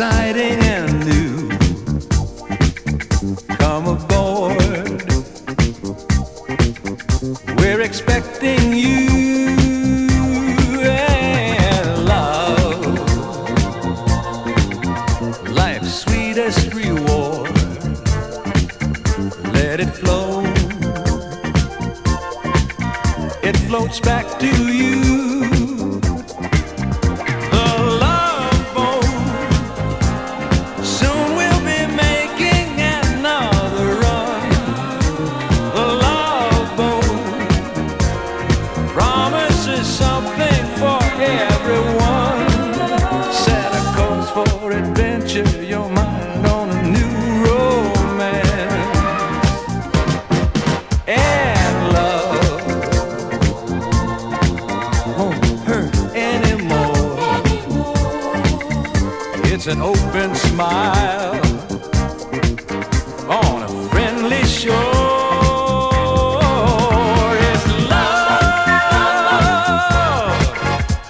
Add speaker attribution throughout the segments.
Speaker 1: exciting and new. Come aboard, we're expecting you. And love, life's sweetest reward. Let it flow, it floats back to you. The love boat, soon we'll be making another run. The love boat promises something for everyone. Set a course for adventure, your mind on a new romance. And love won't hurt anymore. It's an open smile on a friendly shore. It's love,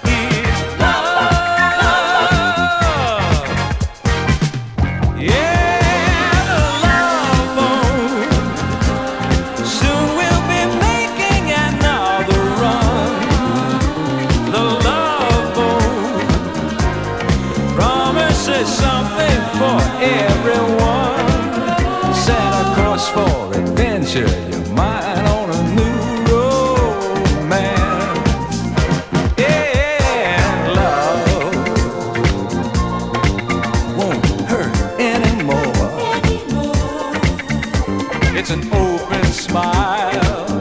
Speaker 1: it's love. Yeah, the love boat, soon we'll be making another run. The love boat promises something for everyone. Set a course for adventure, your mind on a new romance. And love won't hurt anymore. It's an open smile